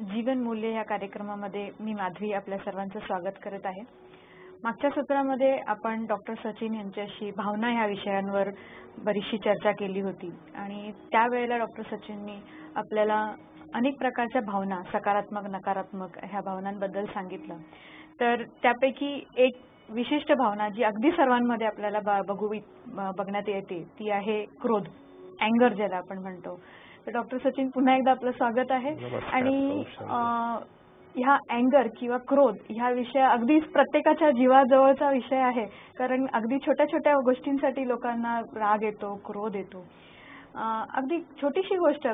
जीवन मूल्य या कार्यक्रमामध्ये मी माधवी आपल्या सर्वांचं स्वागत करत आहे। मागच्या सत्रामध्ये आपण डॉक्टर सचिन यांच्याशी भावना या विषयांवर बरीचशी चर्चा केली होती आणि त्यावेळेला डॉक्टर सचिननी आपल्याला अनेक प्रकारच्या भावना, सकारात्मक नकारात्मक ह्या भावनांबद्दल सांगितलं। तर त्यापैकी एक विशिष्ट भावना जी अगदी सर्वांमध्ये आपल्याला बघण्यात येते ती आहे क्रोध, अँगर ज्याला आपण म्हणतो। तर डॉक्टर सचिन पुन्हा एकदा आपलं स्वागत आहे। आणि ह्या अँगर किंवा क्रोध ह्या विषय अगदी प्रत्येकाच्या जीवाजवळचा विषय आहे, कारण अगदी छोट्या छोट्या गोष्टींसाठी लोकांना राग येतो, क्रोध येतो। अगदी छोटीशी गोष्ट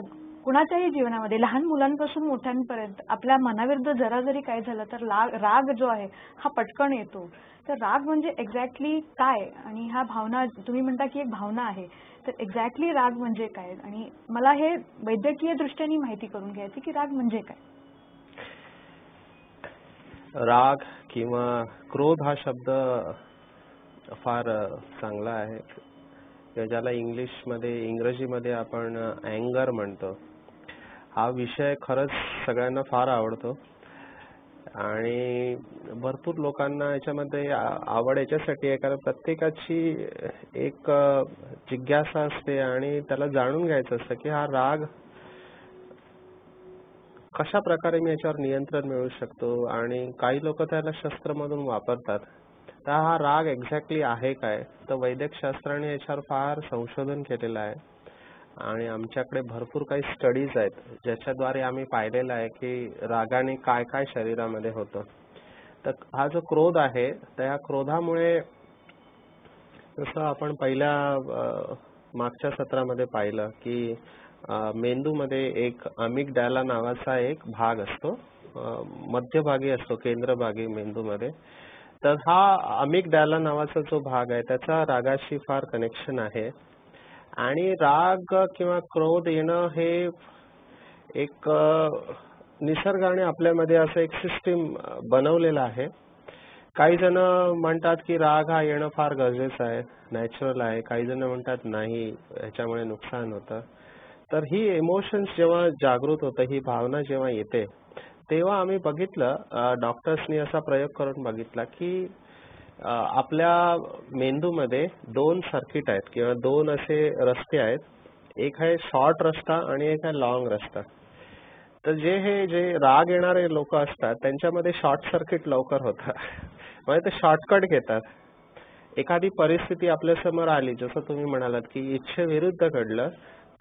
कुणाच्याही जीवनामध्ये लहान मुलांपासून मोठ्यांपर्यंत आपल्या मनाविरुद्ध जरा जरी काय झालं तर राग जो आहे हा पटकन येतो। तर राग म्हणजे एक्झॅक्टली काय आणि ह्या भावना तुम्ही म्हणता की एक भावना आहे, तर एक्झॅक्टली राग म्हणजे काय आणि मला हे वैद्यकीय दृष्ट्याने माहिती करून घ्यायची की राग म्हणजे काय। राग किंवा क्रोध हा शब्द फार चांगला आहे, ज्याला इंग्रजीमध्ये आपण अँगर म्हणतो। हा विषय खरंच सगळ्यांना फार आवडतो आणि भरपूर लोकांना याच्यामध्ये आवड याच्यासाठी आहे कारण प्रत्येकाची एक जिज्ञासा असते आणि त्याला जाणून घ्यायचं असतं की हा राग कशा प्रकारे मी याच्यावर नियंत्रण मिळवू शकतो आणि काही लोक त्याला शस्त्रमधून वापरतात। तर हा राग एक्झॅक्टली आहे काय, तर वैद्यकशास्त्राने याच्यावर फार संशोधन केलेलं आहे आणि आमच्याकडे भरपूर काही स्टडीज आहेत ज्याच्याद्वारे आम्ही पाहिलेलं आहे की रागाने काय काय शरीरामध्ये होतं। तर हा जो क्रोध आहे तर या क्रोधामुळे जसं आपण मागच्या सत्रामध्ये पाहिलं की मेंदूमध्ये एक अमिगडाला नावाचा एक भाग असतो, मध्यभागी असतो, केंद्रभागी मेंदूमध्ये। तर हा अमिगडाला नावाचा जो भाग आहे त्याचा रागाशी फार कनेक्शन आहे आणि राग किंवा क्रोध येणं हे एक निसर्गाने आपल्यामध्ये असं एक सिस्टीम बनवलेलं आहे। काही जण म्हणतात की राग हा येणं फार गरजेचं आहे, नॅचरल आहे, काही जण म्हणतात नाही ह्याच्यामुळे नुकसान होतं। तर ही इमोशन्स जेव्हा जागृत होतं, ही भावना जेव्हा येते तेव्हा आम्ही बघितलं, डॉक्टर्सनी असा प्रयोग करून बघितला की आपल्या मेंदूमध्ये दोन सर्किट आहेत किंवा दोन असे रस्ते आहेत, एक आहे शॉर्ट रस्ता आणि एक आहे लॉंग रस्ता। तर जे राग येणारे लोक असतात त्यांच्यामध्ये शॉर्ट सर्किट लवकर होतं म्हणजे ते शॉर्टकट घेतात। एखादी परिस्थिती आपल्या समोर आली, जसं तुम्ही म्हणालात की इच्छेविरुद्ध घडलं,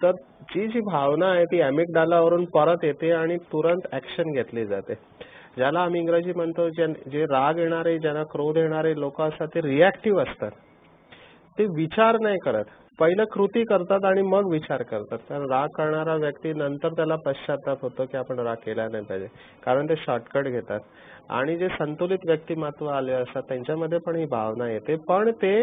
तर जी भावना आहे ती अमिगडालावरून परत येते आणि तुरंत ऍक्शन घेतली जाते, ज्याला आम्ही इंग्रजी म्हणतो जे राग येणारे, ज्यांना क्रोध येणारे लोक असतात ते रिॲक्टिव्ह असतात। ते विचार नाही करत, पहिलं कृती करतात आणि मग विचार करतात। कारण राग करणारा व्यक्ती नंतर त्याला पश्चाताप होतो की आपण राग केला नाही पाहिजे, कारण ते शॉर्टकट घेतात। आणि जे संतुलित व्यक्तिमत्व आले असतात त्यांच्यामध्ये पण ही भावना येते, पण ते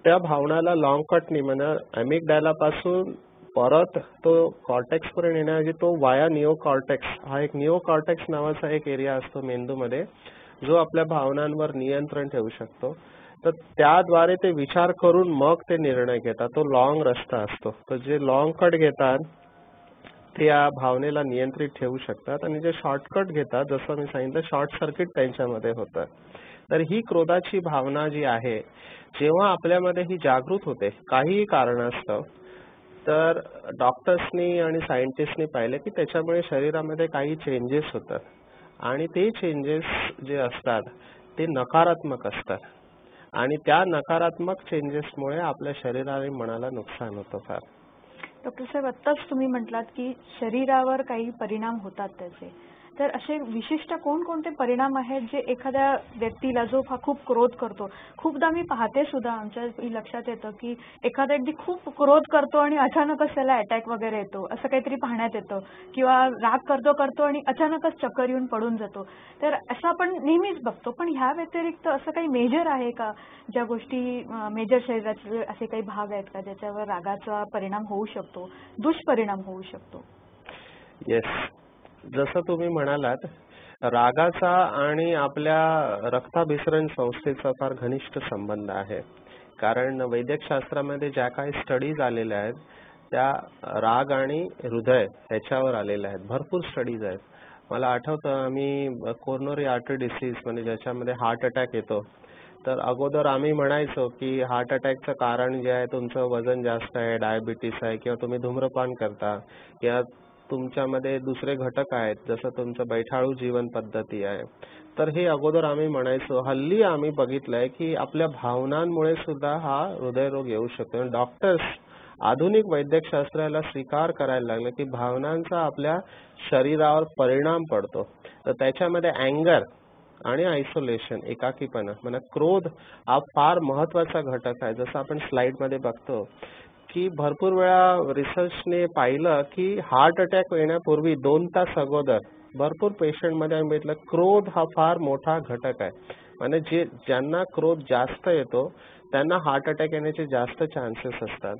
त्या भावनाला लॉंग कटनी म्हणजे अमिगडाला पासून परत तो कॉर्टेक्स पर्यंत येण्याऐवजी तो वाया निओकॉर्टेक्स, हा एक निओकॉर्टेक्स नावाचा एक एरिया असतो मेंदूमध्ये जो आपल्या भावनांवर नियंत्रण ठेवू शकतो। तर त्याद्वारे ते विचार करून मग ते निर्णय घेतात, तो लॉंग रस्ता असतो। तर जे लॉंग कट घेतात ते या भावनेला नियंत्रित ठेवू शकतात आणि जे शॉर्टकट घेतात, जसं मी सांगितलं, शॉर्ट सर्किट त्यांच्यामध्ये होतं। तर ही क्रोधाची भावना जी आहे जेव्हा आपल्यामध्ये ही जागृत होते काहीही कारणास्तव, तर डॉक्टर्सनी आणि सायंटिस्टनी पाहिले की त्याच्यामुळे शरीरामध्ये काही चेंजेस होतात आणि ते चेंजेस जे असतात ते नकारात्मक असतात आणि त्या नकारात्मक चेंजेसमुळे आपल्या शरीराला आणि मनाला नुकसान होतं फार। डॉक्टर साहेब, आत्ताच तुम्ही म्हटलात की शरीरावर काही परिणाम होतात त्याचे, तर असे विशिष्ट कोणकोणते परिणाम आहेत जे एखाद्या व्यक्तीला जो खूप क्रोध करतो, खूपदा मी पाहते सुद्धा, आमच्या लक्षात येतं की एखादा व्यक्ती खूप क्रोध करतो आणि अचानकच त्याला अटॅक वगैरे येतो, असं काहीतरी पाहण्यात येतं, किंवा राग करतो आणि अचानकच चक्कर येऊन पडून जातो। तर असं आपण नेहमीच बघतो, पण ह्या व्यतिरिक्त असं काही मेजर आहे का, ज्या गोष्टी मेजर शरीराचे असे काही भाग आहेत का ज्याच्यावर रागाचा परिणाम होऊ शकतो, दुष्परिणाम होऊ शकतो? येस, जसं तुम्ही म्हणालात, रागाचा आणि आपल्या रक्ताभिसरण संस्थेचा फार घनिष्ठ संबंध आहे। कारण वैद्यकशास्त्रामध्ये ज्या काही स्टडीज आलेल्या आहेत त्या राग आणि हृदय ह्याच्यावर आलेल्या आहेत, भरपूर स्टडीज आहेत। मला आठवतं आम्ही कोरोनरी आर्टरी डिसीज म्हणजे ज्याच्यामध्ये हार्ट अटॅक येतो, तर अगोदर आम्ही म्हणायचो की हार्ट अटॅकचं कारण जे आहे तुमचं वजन जास्त आहे, डायबिटीस आहे किंवा तुम्ही धूम्रपान करता किंवा तुमच्यामध्ये दुसरे घटक आहेत जसं तुमचं बैठाळू जीवन पद्धती आहे. तर हे अगोदर आम्ही म्हणायचो. हल्ली आम्ही बघितलंय की आपल्या भावनांमुळे सुद्धा हा हृदयरोग येऊ शकतो. डॉक्टर्स आधुनिक वैद्यकशास्त्राला स्वीकार करायला लागले की भावनांचा आपल्या शरीरावर परिणाम पडतो. तर त्याच्यामध्ये अँगर आणि आयसोलेशन, एकाकीपणा म्हणजे क्रोध हा फार महत्वाचा घटक आहे. जसं आपण स्लाइडमध्ये बघतो की भरपूर वेळा रिसर्चने पाहिलं की हार्ट अटॅक येण्यापूर्वी 2 तास अगोदर भरपूर पेशंटमध्ये आम्ही बघितलं क्रोध हा फार मोठा घटक आहे. म्हणजे ज्यांना क्रोध जास्त येतो त्यांना हार्ट अटॅक येण्याचे जास्त चान्सेस असतात.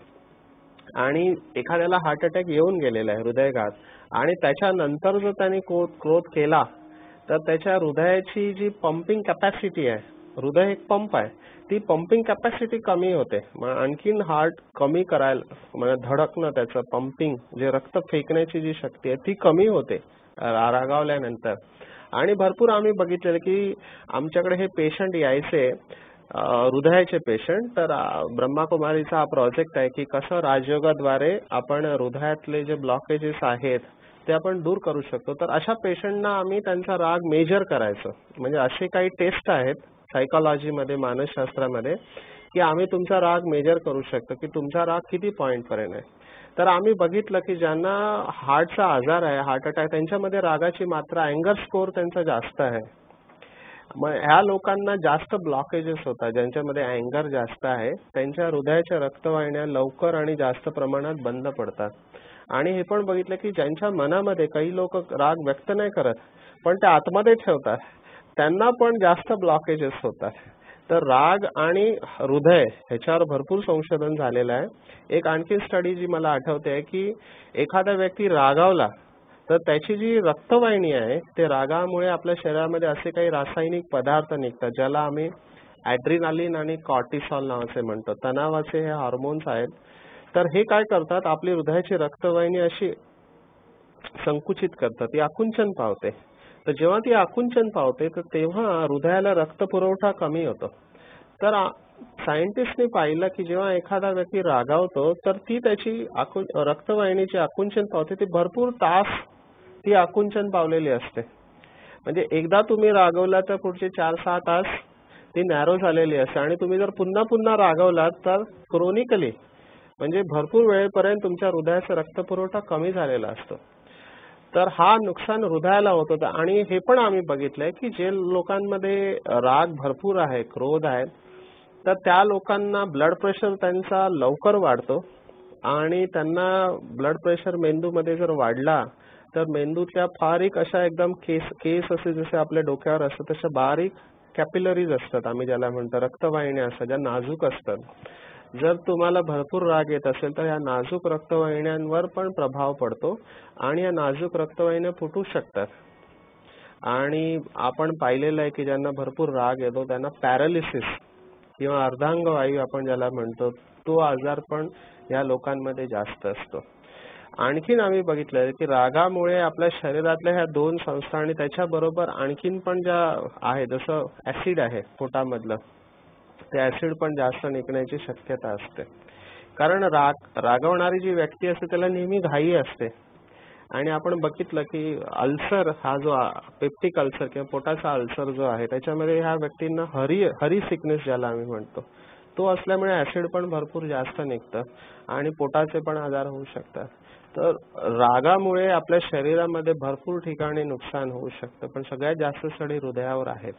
आणि एखाद्याला हार्ट अटॅक येऊन गेलेला आहे, हृदयघात, आणि त्याच्यानंतर जर त्याने क्रोध केला तर त्याच्या हृदयाची जी पंपिंग कॅपॅसिटी आहे, हृदय एक पंप आहे, ती पंपिंग कॅपॅसिटी कमी होते. आणखीन हार्ट कमी करायला म्हणजे धडकणं, त्याचं पंपिंग जे रक्त फेकण्याची जी शक्ती आहे ती कमी होते रागावल्यानंतर. आणि भरपूर आम्ही बघितलेलं की आमच्याकडे हे पेशंट यायचे हृदयाचे पेशंट. तर ब्रह्माकुमारीचा हा प्रोजेक्ट आहे की कसं राजयोगाद्वारे आपण हृदयातले जे ब्लॉकेजेस आहेत ते आपण दूर करू शकतो. तर अशा पेशंटना आम्ही त्यांचा राग मेजर करायचो. म्हणजे असे काही टेस्ट आहेत सायकोलॉजीमध्ये, मानसशास्त्रामध्ये, की आम्ही तुमचा राग मेजर करू शकतो की तुमचा राग किती पॉईंट पर्यंत आहे. तर आम्ही बघितलं की ज्यांना हार्टचा आजार आहे, हार्ट अटॅक, त्यांच्यामध्ये रागाची मात्रा, अँगर स्कोर त्यांचा जास्त आहे. मग ह्या लोकांना जास्त ब्लॉकेजेस होतात. ज्यांच्यामध्ये अँगर जास्त आहे त्यांच्या हृदयाच्या रक्तवाहिन्या लवकर आणि जास्त प्रमाणात बंद पडतात. आणि हे पण बघितलं की ज्यांच्या मनामध्ये काही लोक राग व्यक्त नाही करत पण ते आतमध्ये ठेवतात, त्यांना पण जास्त ब्लॉकेजेस होतात. तर राग आणि हृदय ह्याच्यावर भरपूर संशोधन झालेलं आहे. एक आणखी स्टडी जी मला आठवते आहे की एखादा व्यक्ती रागावला तर त्याची जी रक्तवाहिनी आहे ते रागामुळे आपल्या शरीरामध्ये असे काही रासायनिक पदार्थ निघतात ज्याला आम्ही ॲड्रिनालिन आणि कॉर्टिसॉल नावाचे म्हणतो. तणावाचे हे हार्मोन्स आहेत. तर हे काय करतात, आपली हृदयाची रक्तवाहिनी अशी संकुचित करतात, ती आकुंचन पावते. तर जेव्हा ती आकुंचन पावते तर तेव्हा हृदयाला रक्तपुरवठा कमी होतो. तर सायंटिस्टने पाहिलं की जेव्हा एखादा व्यक्ती रागावतो तर ती त्याची रक्तवाहिनीची आकुंचन पावते, ती भरपूर तास ती आकुंचन पावलेली असते. म्हणजे एकदा तुम्ही रागवला तर पुढचे 4-6 तास ती नॅरो झालेली असते. आणि तुम्ही जर पुन्हा पुन्हा रागवलात तर क्रोनिकली म्हणजे भरपूर वेळेपर्यंत तुमच्या हृदयाचा रक्तपुरवठा कमी झालेला असतो. तर हा नुकसान हृदयाला होत होता. आणि हे पण आम्ही बघितलंय की जे लोकांमध्ये राग भरपूर आहे, क्रोध आहे, तर त्या लोकांना ब्लड प्रेशर त्यांचा लवकर वाढतो. आणि त्यांना ब्लड प्रेशर मेंदूमध्ये जर वाढला तर मेंदूतल्या बारीक अशा एकदम केस असे जसे आपल्या डोक्यावर असतात तशा बारीक कॅपिलरीज असतात, आम्ही ज्याला म्हणतो रक्तवाहिन्या असतात, ज्या नाजूक असतात. जर तुम्हाला भरपूर राग येत असेल तर या नाजूक रक्तवाहिन्यांवर पण प्रभाव पडतो आणि या नाजूक रक्तवाहिन्या फुटू शकतात. आणि आपण पाहिलेलं आहे की ज्यांना भरपूर राग येतो त्यांना पॅरालिसिस किंवा अर्धांगवायू आपण ज्याला म्हणतो तो आजार पण या लोकांमध्ये जास्त असतो. आणखीन आम्ही बघितलंय की रागामुळे आपल्या शरीरातल्या ह्या 2 संस्था आणि त्याच्याबरोबर आणखीन पण ज्या आहे, जसं ऍसिड आहे पोटामधलं, ते ऍसिड पण जास्त निघण्याची शक्यता असते. कारण रागवणारी जी व्यक्ती असते त्याला नेहमी घाई असते. आणि आपण बघितलं की अल्सर हा जो पेप्टिक अल्सर किंवा पोटाचा अल्सर जो आहे त्याच्यामध्ये ह्या व्यक्तींना हरी सिकनेस ज्याला आम्ही म्हणतो तो असल्यामुळे ऍसिड पण भरपूर जास्त निघतं आणि पोटाचे पण आजार होऊ शकतात. तर रागामुळे आपल्या शरीरामध्ये भरपूर ठिकाणी नुकसान होऊ शकतं, पण सगळ्यात जास्त स्टडी हृदयावर आहेत.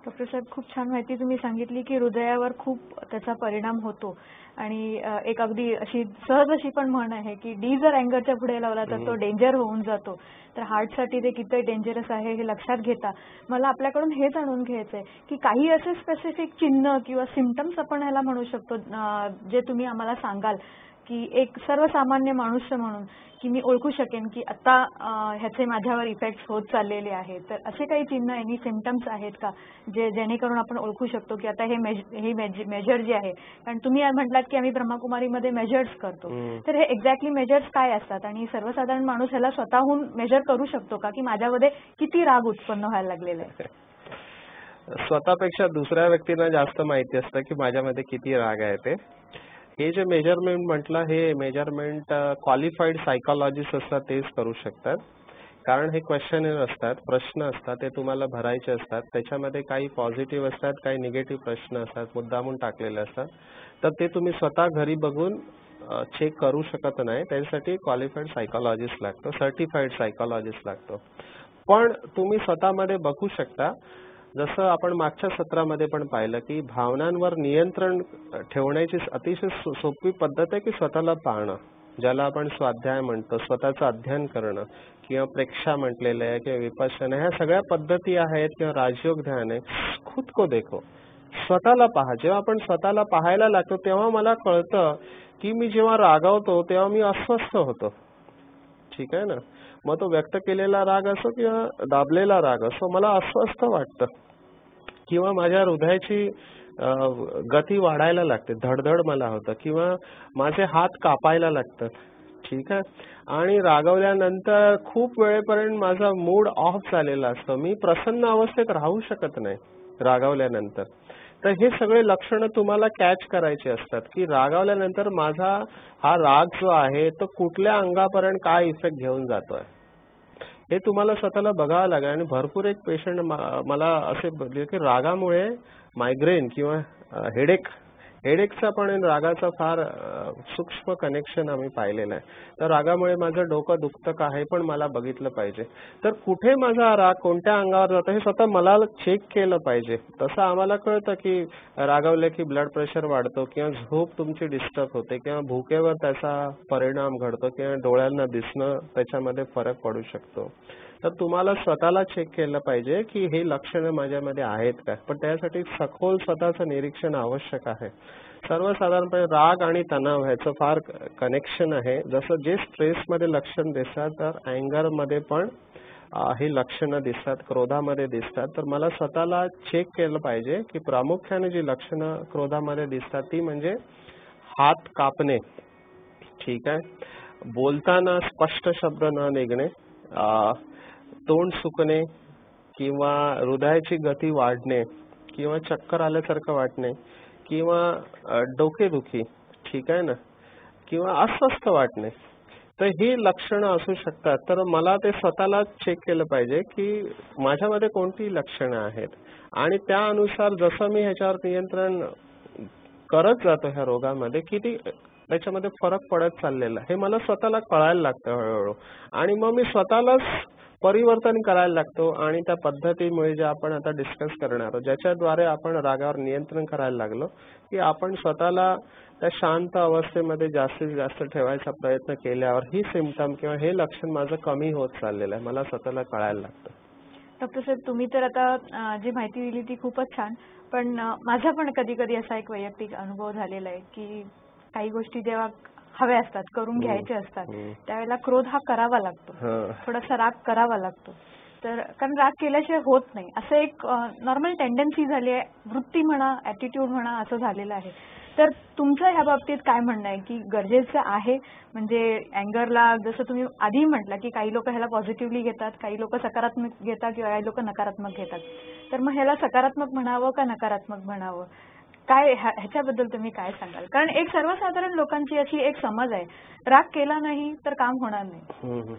डॉक्टर साहेब, खूप छान माहिती तुम्ही सांगितली की हृदयावर खूप त्याचा परिणाम होतो. आणि एक अगदी अशी सहज अशी पण म्हण आहे की डी जर अँगरच्या पुढे लावला तर तो डेंजर होऊन जातो. तर हार्टसाठी ते किती डेंजरस आहे हे लक्षात घेता मला आपल्याकडून हे जाणून घ्यायचंय की काही असे स्पेसिफिक चिन्ह किंवा सिम्पटम्स आपण ह्याला म्हणू शकतो जे तुम्ही आम्हाला सांगाल की एक सर्वसामान्य मनुष्य म्हणून की मी ओळखू शकेन की आता ह्याचे माझ्यावर इफेक्ट्स होत चाललेले आहेत, तर असे काही चिन्ह एनी सिम्पटम्स आहेत का जे जेणेकरून आपण ओळखू शकतो की आता हे मेजर जे आहे, कारण तुम्ही म्हटलात की आम्ही ब्रह्मकुमारीमध्ये मेजर्स करतो, तर हे एक्झॅक्टली मेजर्स काय असतात आणि सर्वसाधारण माणूस ह्याला स्वतःहून मेजर करू शकतो का की माझ्यामध्ये किती राग उत्पन्न व्हायला लागलेला आहे? स्वतःपेक्षा दुसऱ्या व्यक्तींना जास्त माहिती असतं की माझ्यामध्ये किती राग आहे ते. हे जे मेजरमेंट म्हटलं, हे मेजरमेंट क्वालिफाईड सायकोलॉजिस्ट असतात तेच करू शकतात. कारण हे क्वेश्चनर असतात, प्रश्न असतात, ते तुम्हाला भरायचे असतात. त्याच्यामध्ये काही पॉझिटिव्ह असतात, काही निगेटिव्ह प्रश्न असतात, मुद्दामून टाकलेले असतात. तर ते तुम्ही स्वतः घरी बघून चेक करू शकत नाही. त्यासाठी क्वालिफाईड सायकोलॉजिस्ट लागतो, सर्टिफाईड सायकोलॉजिस्ट लागतो. पण तुम्ही स्वतःमध्ये बघू शकता. जसं आपण मागच्या सत्रामध्ये पण पाहिलं की भावनांवर नियंत्रण ठेवण्याची अतिशय सोपी पद्धत आहे की स्वतःला पाहणं, ज्याला आपण स्वाध्याय म्हणतो, स्वतःचं अध्ययन करणं, किंवा प्रेक्षा म्हटलेलं आहे, किंवा विपश्यना, ह्या सगळ्या पद्धती आहेत, किंवा राजयोग ध्यान आहे. खुद को देखो, स्वतःला पहा. जेव्हा आपण स्वतःला पाहायला लागतो तेव्हा मला कळतं की मी जेव्हा रागावतो तेव्हा मी अस्वस्थ होतो. ठीक आहे ना. मग तो व्यक्त केलेला राग असो किंवा दाबलेला राग असो, मला अस्वस्थ वाटतं, किंवा माझ्या हृदयाची गती वाढायला लागते, धडधड मला होतं, किंवा माझे हात कापायला लागतात. ठीक आहे. आणि रागवल्यानंतर खूप वेळेपर्यंत माझा मूड ऑफ झालेला असतो, मी प्रसन्न अवस्थेत राहू शकत नाही रागवल्यानंतर. तर हे सगळे लक्षणं तुम्हाला कॅच करायचे असतात की रागवल्यानंतर माझा हा राग जो आहे तो कुठल्या अंगापर्यंत काय इफेक्ट घेऊन जातोय, हे तुम्हाला स्वतःला बघावं लागेल. आणि भरपूर एक पेशंट मला असे बोलले की रागामुळे मायग्रेन किंवा हेडेकचा पण रागाचा फार सूक्ष्म कनेक्शन आम्ही पाहिलेलं आहे. तर रागामुळे माझं डोकं दुखतं का हे पण मला बघितलं पाहिजे. तर कुठे माझा राग कोणत्या अंगावर जातो हे स्वतः मला चेक केलं पाहिजे. तसं आम्हाला कळतं की रागावले की ब्लड प्रेशर वाढतो, किंवा झोप तुमची डिस्टर्ब होते, किंवा भुकेवर त्याचा परिणाम घडतो, किंवा डोळ्यांना दिसणं त्याच्यामध्ये फरक पडू शकतो. तर तुम्हाला स्वतःला चेक केलं पाहिजे की हे लक्षणं माझ्यामध्ये आहेत का. पण त्यासाठी सखोल स्वतःचं निरीक्षण आवश्यक आहे. सर्वसाधारणपणे राग आणि तणाव ह्याचं फार कनेक्शन आहे. जसं जे स्ट्रेसमध्ये लक्षण दिसतात तर अँगरमध्ये पण ही लक्षणं दिसतात, क्रोधामध्ये दिसतात. तर मला स्वतःला चेक केलं पाहिजे की प्रामुख्याने जी लक्षणं क्रोधामध्ये दिसतात ती म्हणजे हात कापणे, ठीक आहे, बोलताना स्पष्ट शब्द न निघणे, तोंड सुकणे, किंवा हृदयाची गती वाढणे, किंवा चक्कर आल्यासारखं वाटणे, किंवा डोकेदुखी, ठीक आहे ना, किंवा अस्वस्थ वाटणे. तर ही लक्षणं असू शकतात. तर मला ते स्वतःला चेक केलं पाहिजे की माझ्यामध्ये कोणती लक्षणं आहेत, आणि त्यानुसार जसं मी ह्याच्यावर नियंत्रण करत जातो ह्या रोगामध्ये, किती त्याच्यामध्ये फरक पडत चाललेला हे मला स्वतःला कळायला लागतं हळूहळू. आणि मग मी स्वतःलाच परिवर्तन करायला लागतो. आणि त्या पद्धतीमुळे जे आपण आता डिस्कस करणार आहोत, ज्याच्याद्वारे आपण रागावर नियंत्रण करायला लागलो, की आपण स्वतःला त्या शांत अवस्थेमध्ये जास्तीत जास्त ठेवायचा प्रयत्न केल्यावर ही सिम्पटम किंवा हे लक्षण माझं कमी होत चाललेलं आहे, मला स्वतःला कळायला लागतं. डॉक्टर साहेब, तुम्ही तर आता जी माहिती दिली ती खूपच छान, पण माझा पण कधी कधी असा एक वैयक्तिक अनुभव झालेला आहे की काही गोष्टी जेव्हा हव्या असतात, करून घ्यायच्या असतात, त्यावेळेला क्रोध हा करावा लागतो, थोडासा राग करावा लागतो. तर कारण राग केल्याशिवाय होत नाही, असं एक नॉर्मल टेंडन्सी झाली आहे, वृत्ती म्हणा, ॲटिट्यूड म्हणा, असं झालेलं आहे. तर तुमचं ह्या बाबतीत काय म्हणणं आहे की गरजेचं आहे, म्हणजे अँगरला जसं तुम्ही आधी म्हटलं की काही लोक ह्याला पॉझिटिव्हली घेतात, काही लोक सकारात्मक घेतात किंवा काही लोक नकारात्मक घेतात, तर मग ह्याला सकारात्मक म्हणावं का नकारात्मक म्हणावं, काय ह्याच्याबद्दल तुम्ही काय सांगाल? कारण एक सर्वसाधारण लोकांची अशी एक समज आहे, राग केला नाही तर काम होणार नाही.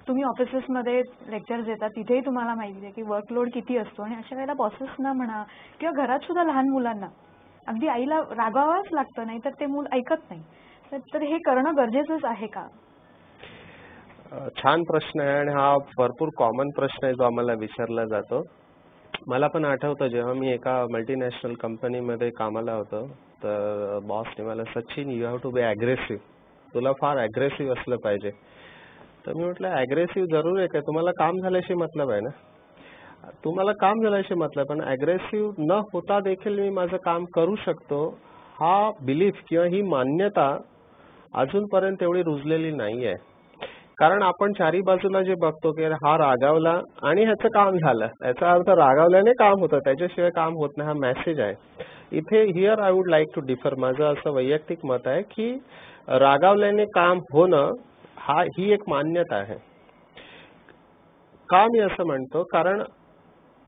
तुम्ही ऑफिसेसमध्ये लेक्चर्स देता, तिथेही तुम्हाला माहिती आहे की वर्कलोड किती असतो, आणि अशा वेळेला बॉसेसना म्हणा किंवा घरात सुद्धा लहान मुलांना अगदी आईला रागावाच लागतं, नाही तर ते मूल ऐकत नाही. तर हे करणं गरजेचंच आहे का? छान प्रश्न आहे, आणि हा भरपूर कॉमन प्रश्न आहे जो आम्हाला विचारला जातो. मला पण आठवतं जेव्हा मी एका मल्टीनॅशनल कंपनीमध्ये कामाला होतो, तर बॉसने मला, Sachin you have to be aggressive, तुला फार ॲग्रेसिव्ह असलं पाहिजे. तर मी म्हटलं ॲग्रेसिव्ह जरूर आहे काय, तुम्हाला काम झाल्याशी मतलब आहे ना, तुम्हाला काम झाल्याशी मतलब, पण ॲग्रेसिव्ह न होता देखील मी माझं काम करू शकतो, हा बिलीफ किंवा ही मान्यता अजूनपर्यंत एवढी रुजलेली नाहीये. कारण आपण चारी बाजूला जे बघतो की हा रागावला आणि ह्याचं काम झालं, याचा अर्थ रागावल्याने काम होतं, त्याच्याशिवाय काम होत नाही, हा मेसेज आहे. इथे here I would like to differ. माझं असं वैयक्तिक मत आहे की रागावल्याने काम होणं ही एक मान्यता आहे. का मी असं म्हणतो, कारण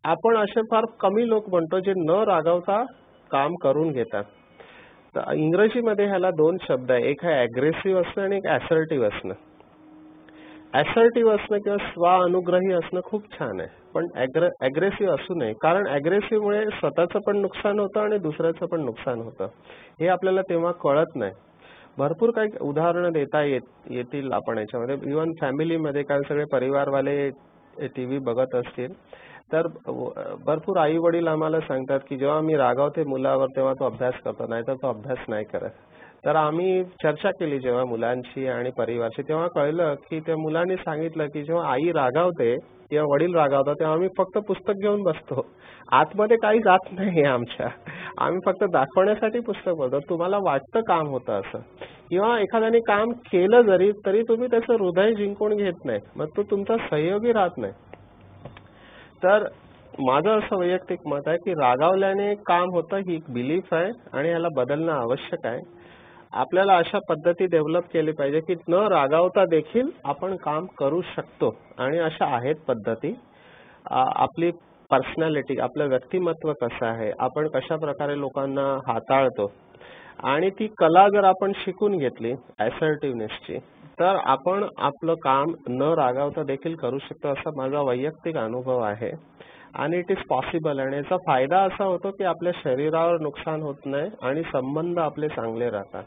आपण असे फार कमी लोक म्हणतो जे न रागावता काम करून घेतात. तर इंग्रजीमध्ये ह्याला 2 शब्द आहे, एक आहे अग्रेसिव्ह असणं आणि एक असर्टिव्ह असणं. असर्टिव्ह असणं किंवा स्वानुग्रही असणं खूप छान आहे, पण अग्रेसिव्ह असू नये, कारण अग्रेसिव्हमुळे स्वतःचं पण नुकसान होतं आणि दुसऱ्याचं पण नुकसान होतं. हे आपल्याला तेव्हा कळत नाही. भरपूर काही उदाहरणं देता येतील आपण याच्यामध्ये. इव्हन फॅमिलीमध्ये काही सगळे परिवारवाले टीव्ही बघत असतील तर भरपूर आई वडील आम्हाला सांगतात की जेव्हा मी रागावते मुलावर तेव्हा तो अभ्यास करतो, नाहीतर तो अभ्यास नाही करत. तर आम्ही चर्चा केली जेव्हा मुलांशी आणि परिवारशी, तेव्हा कळलं की त्या मुलांनी सांगितलं की जेव्हा आई रागावते किंवा वडील रागावतात तेव्हा आम्ही फक्त पुस्तक घेऊन बसतो, आतमध्ये काही जात नाही आमच्या. आम्ही फक्त दाखवण्यासाठी पुस्तक बोलतो. तुम्हाला वाटतं काम होतं असं, किंवा एखाद्याने काम केलं जरी तरी तुम्ही त्याचं हृदय जिंकून घेत नाही, मग तो तुमचा सहयोगी राहत नाही. तर माझं असं वैयक्तिक मत आहे की रागावल्याने काम होतं ही एक बिलीफ आहे आणि याला बदलणं आवश्यक आहे. आपल्याला अशा पद्धती डेव्हलप केली पाहिजे की न रागावता देखील आपण काम करू शकतो, आणि अशा आहेत पद्धती. आपली पर्सनॅलिटी, आपलं व्यक्तिमत्व कसं आहे, आपण कशा प्रकारे लोकांना हाताळतो, आणि ती कला जर आपण शिकून घेतली असर्टिव्हनेसची, तर आपण आपलं काम न रागावता देखील करू शकतो, असा माझा वैयक्तिक अनुभव आहे. आणि इट इज पॉसिबल. आणि याचा फायदा असा होतो की आपल्या शरीरावर नुकसान होत नाही आणि संबंध आपले चांगले राहतात.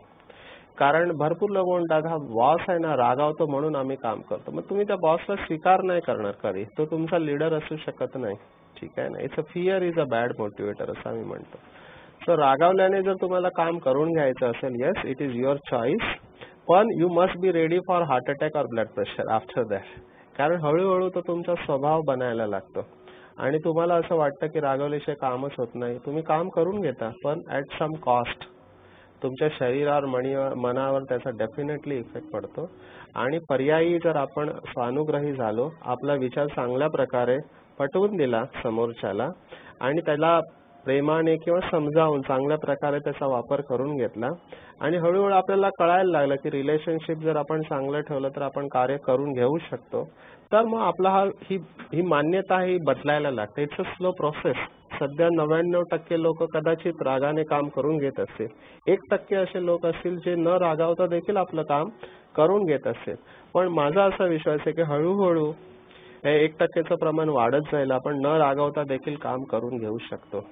कारण भरपूर लोक म्हणतात हा बॉस आहे ना रागावतो म्हणून आम्ही काम करतो. मग तुम्ही त्या बॉसला स्वीकार नाही करणार कधी, तो तुमचा लीडर असू शकत नाही. ठीक आहे ना. It's a fear is a bad motivator असं आम्ही म्हणतो. सो रागावल्याने जर तुम्हाला काम करून घ्यायचं असेल, yes it is your choice, पण you must be ready for heart attack और ब्लड प्रेशर आफ्टर दॅट. कारण हळूहळू तो तुमचा स्वभाव बनायला लागतो आणि तुम्हाला असं वाटतं की रागवल्याशिवाय कामच होत नाही. तुम्ही काम करून घेता, पण ॲट सम कॉस्ट तुमच्या शरीरावर मनावर त्याचा डेफिनेटली इफेक्ट पडतो. आणि पर्यायी जर आपण स्वानुग्रही झालो, आपला विचार चांगल्या प्रकारे पटवून दिला समोरच्याला आणि त्याला प्रेमाने किंवा समजावून चांगल्या प्रकारे त्याचा वापर करून घेतला, आणि हळूहळू आपल्याला कळायला लागलं की रिलेशनशिप जर आपण चांगलं ठेवलं तर आपण कार्य करून घेऊ शकतो, तर मग आपला ही मान्यता ही बदलायला लागते. It's a slow process. सध्या 99% लोक कदाचित रागाने काम करून घेत असतील, 1% असे लोक असतील जे न रागावता देखील आपलं काम करून घेत असतील. पण माझा असा विश्वास आहे की हळूहळू हे 1%चं प्रमाण वाढत जाईल, आपण न रागावता देखील काम करून घेऊ शकतो.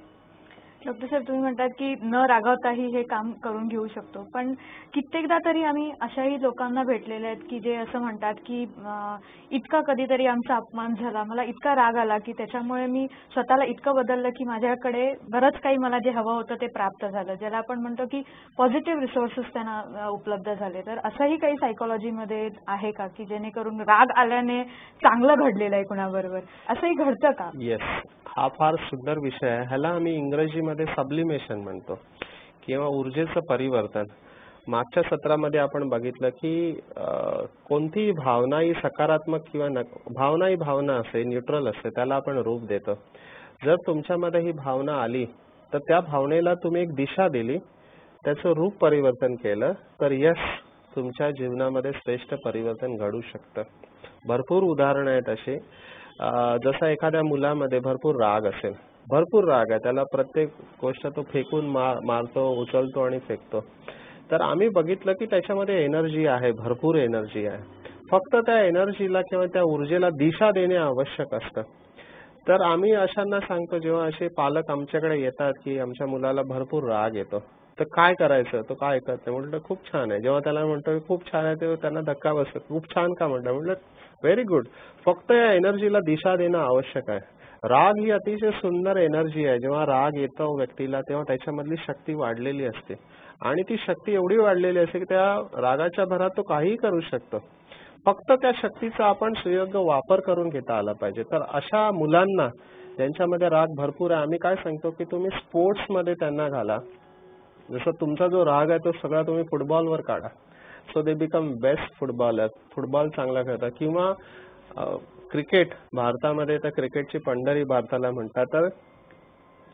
डॉक्टर साहेब, तुम्ही म्हणतात की न रागावताही हे काम करून घेऊ शकतो, पण कित्येकदा तरी आम्ही अशाही लोकांना भेटलेले आहेत की जे असं म्हणतात की इतका कधीतरी आमचा अपमान झाला, मला इतका राग आला की त्याच्यामुळे मी स्वतःला इतकं बदललं की माझ्याकडे बरंच काही मला जे हवं होतं ते प्राप्त झालं, ज्याला आपण म्हणतो की पॉझिटिव्ह रिसोर्सेस त्यांना उपलब्ध झाले. तर असंही काही सायकोलॉजीमध्ये आहे का की जेणेकरून राग आल्याने चांगलं घडलेलं आहे कुणाबरोबर, असंही घडतं का? येस, हा फार सुंदर विषय आहे. ह्याला आम्ही इंग्रजीमध्ये सबलिमेशन म्हणतो किंवा ऊर्जेचं परिवर्तन. मागच्या सत्रामध्ये आपण बघितलं की कोणतीही भावना ही सकारात्मक किंवा भावना ही भावना असते, न्यूट्रल असते, त्याला आपण रूप देतो. जर तुमच्यामध्ये ही भावना आली तर त्या भावनेला तुम्ही एक दिशा दिली, त्याचं रूप परिवर्तन केलं, तर यस तुमच्या जीवनामध्ये श्रेष्ठ परिवर्तन घडू शकतं. भरपूर उदाहरणं आहेत अशी. जसं एखाद्या मुलामध्ये भरपूर राग असेल, भरपूर राग आहे, त्याला प्रत्येक गोष्ट तो फेकून मारतो, उचलतो आणि फेकतो, तर आम्ही बघितलं की त्याच्यामध्ये एनर्जी आहे, भरपूर एनर्जी आहे. फक्त त्या एनर्जीला किंवा त्या ऊर्जेला दिशा देणे आवश्यक असतं. तर आम्ही अशांना सांगतो, जेव्हा असे पालक आमच्याकडे येतात की आमच्या मुलाला भरपूर राग येतो तर काय करायचं, तो काय ऐकत नाही. म्हटलं खूप छान आहे. जेव्हा त्याला म्हणतो खूप छान आहे तेव्हा त्यांना धक्का बसतो, खूप छान का म्हणतो. म्हटलं व्हेरी गुड. फक्त या एनर्जीला दिशा देणं आवश्यक आहे. राग ही अतिशय सुंदर एनर्जी आहे. जेव्हा राग येतो व्यक्तीला तेव्हा त्याच्यामधली शक्ती वाढलेली असते, आणि ती शक्ती एवढी वाढलेली असते की त्या रागाच्या भरात तो काहीही करू शकतो. फक्त त्या शक्तीचा आपण सुयोग्य वापर करून घेता आला पाहिजे. तर अशा मुलांना ज्यांच्यामध्ये राग भरपूर आहे, आम्ही काय सांगतो की तुम्ही स्पोर्ट्समध्ये त्यांना घाला. जसं तुमचा जो राग आहे तो सगळा तुम्ही फुटबॉलवर काढा. So they become best footballer, football चांगला खेळतात. किंवा क्रिकेट, भारतामध्ये तर क्रिकेटची पंढरी भारताला म्हणतात. तर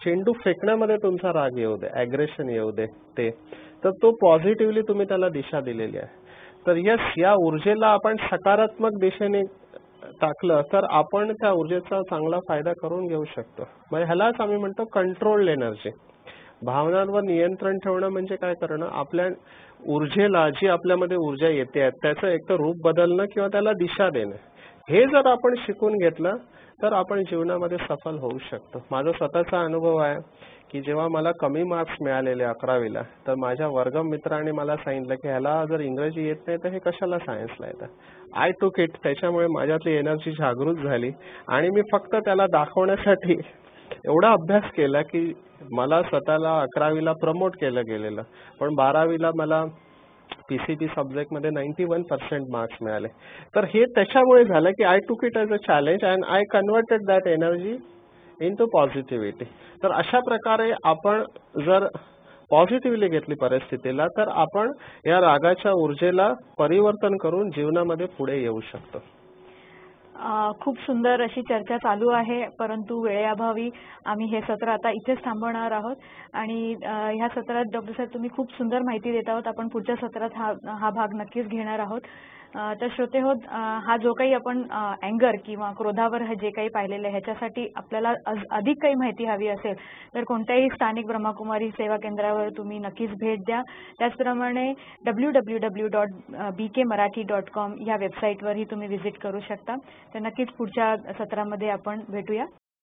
चेंडू फेकण्यामध्ये तुमचा राग येऊ दे, अग्रेशन येऊ दे तर तो पॉझिटिव्हली तुम्ही त्याला दिशा दिलेली आहे. तर यस, या ऊर्जेला आपण सकारात्मक दिशेने टाकलं तर आपण त्या ऊर्जेचा चांगला फायदा करून घेऊ शकतो. म्हणजे ह्यालाच आम्ही म्हणतो कंट्रोल्ड एनर्जी. भावनांवर नियंत्रण ठेवणं म्हणजे काय करणं, आपल्या ऊर्जेला, जी आपल्यामध्ये ऊर्जा येते त्याचं एक तर रूप बदलणं किंवा त्याला दिशा देणं. हे जर आपण शिकून घेतलं तर आपण जीवनामध्ये सफल होऊ शकतो. माझा स्वतःचा अनुभव आहे की जेव्हा मला कमी मार्क्स मिळालेले 11वीला, तर माझ्या वर्गमित्रांनी मला सांगितलं की ह्याला जर इंग्रजी येत नाही तर हे कशाला सायन्सला येतं. आय टूक इट. त्याच्यामुळे माझ्यातली एनर्जी जागृत झाली आणि मी फक्त त्याला दाखवण्यासाठी एवढा अभ्यास केला की मला स्वतःला 11वीला प्रमोट केलं गेलेलं, पण 12वीला मला पीसीबी सब्जेक्टमध्ये 91% मार्क्स मिळाले. तर हे त्याच्यामुळे झालं की आय टूक it as a challenge and I converted that energy into positivity. तर अशा प्रकारे आपण जर पॉझिटिव्हली घेतली परिस्थितीला तर आपण या रागाच्या ऊर्जेला परिवर्तन करून जीवनामध्ये पुढे येऊ शकतो. खूप सुंदर अशी चर्चा चालू आहे, परंतु वेळेअभावी आम्ही हे सत्र आता इथेच थांबवणार आहोत. आणि ह्या सत्रात डॉक्टर साहेब तुम्ही खूप सुंदर माहिती देत आहोत. आपण पुढच्या सत्रात हा भाग नक्कीच घेणार आहोत. तर श्रोते हो, हा जो काही आपण अँगर किंवा क्रोधावर जे काही पाहिलेलं आहे, ह्याच्यासाठी आपल्याला अधिक काही माहिती हवी असेल तर कोणत्याही स्थानिक ब्रह्मकुमारी सेवा केंद्रावर तुम्ही नक्कीच भेट द्या. त्याचप्रमाणे www.bkmarathi.com ह्या वेबसाईटवरही तुम्ही व्हिजिट करू शकता. तर नक्कीच पुढच्या सत्रामध्ये आपण भेटूया.